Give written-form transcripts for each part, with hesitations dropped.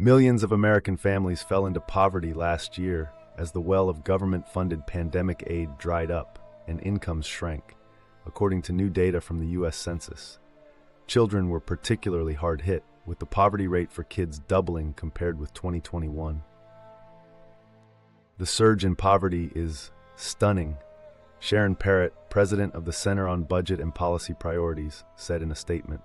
Millions of American families fell into poverty last year as the well of government-funded pandemic aid dried up and incomes shrank, according to new data from the U.S. Census. Children were particularly hard hit, with the poverty rate for kids doubling compared with 2021. The surge in poverty is stunning, Sharon Parrott, president of the Center on Budget and Policy Priorities, said in a statement.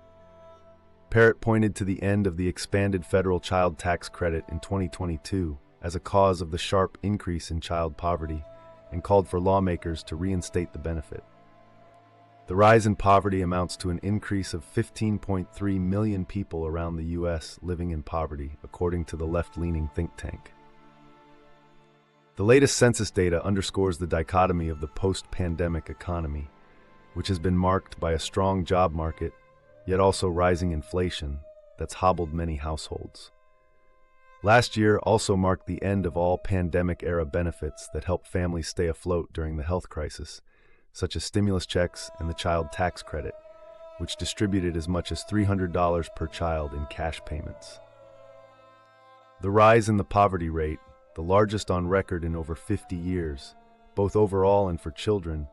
Parrott pointed to the end of the expanded federal child tax credit in 2022 as a cause of the sharp increase in child poverty and called for lawmakers to reinstate the benefit. The rise in poverty amounts to an increase of 15.3 million people around the U.S. living in poverty, according to the left-leaning think tank. The latest census data underscores the dichotomy of the post-pandemic economy, which has been marked by a strong job market, yet also rising inflation that's hobbled many households. Last year also marked the end of all pandemic-era benefits that helped families stay afloat during the health crisis, such as stimulus checks and the child tax credit, which distributed as much as $300 per child in cash payments. The rise in the poverty rate, the largest on record in over 50 years, both overall and for children,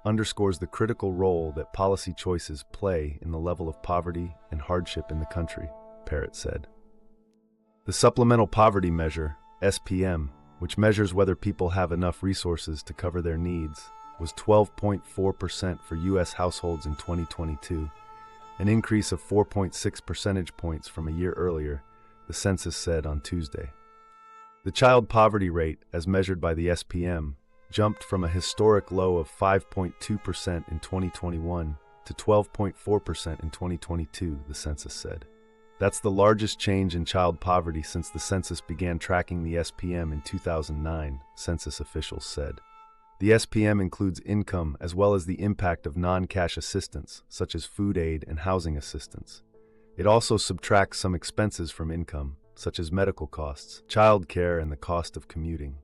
underscores the critical role that policy choices play in the level of poverty and hardship in the country, Parrott said. The Supplemental Poverty Measure, SPM, which measures whether people have enough resources to cover their needs, was 12.4% for U.S. households in 2022, an increase of 4.6 percentage points from a year earlier, the census said on Tuesday. The child poverty rate, as measured by the SPM, jumped from a historic low of 5.2% in 2021 to 12.4% in 2022, the census said. That's the largest change in child poverty since the census began tracking the SPM in 2009, census officials said. The SPM includes income as well as the impact of non-cash assistance, such as food aid and housing assistance. It also subtracts some expenses from income, such as medical costs, child care, and the cost of commuting.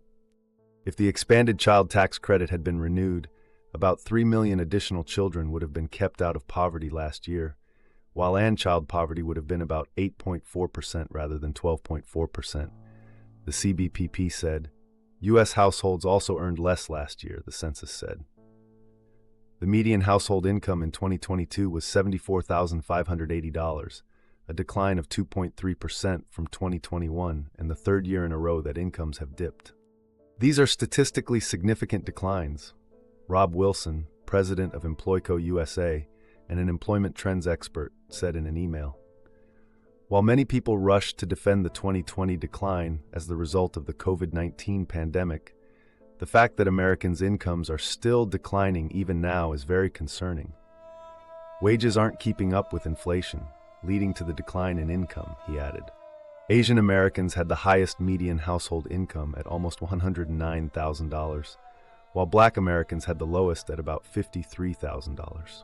If the expanded child tax credit had been renewed, about 3 million additional children would have been kept out of poverty last year, while child poverty would have been about 8.4% rather than 12.4%. The CBPP said. U.S. households also earned less last year, the census said. The median household income in 2022 was $74,580, a decline of 2.3% from 2021 and the third year in a row that incomes have dipped. These are statistically significant declines, Rob Wilson, president of Employco USA and an employment trends expert, said in an email. While many people rushed to defend the 2020 decline as the result of the COVID-19 pandemic, the fact that Americans' incomes are still declining even now is very concerning. Wages aren't keeping up with inflation, leading to the decline in income, he added. Asian Americans had the highest median household income at almost $109,000, while Black Americans had the lowest at about $53,000.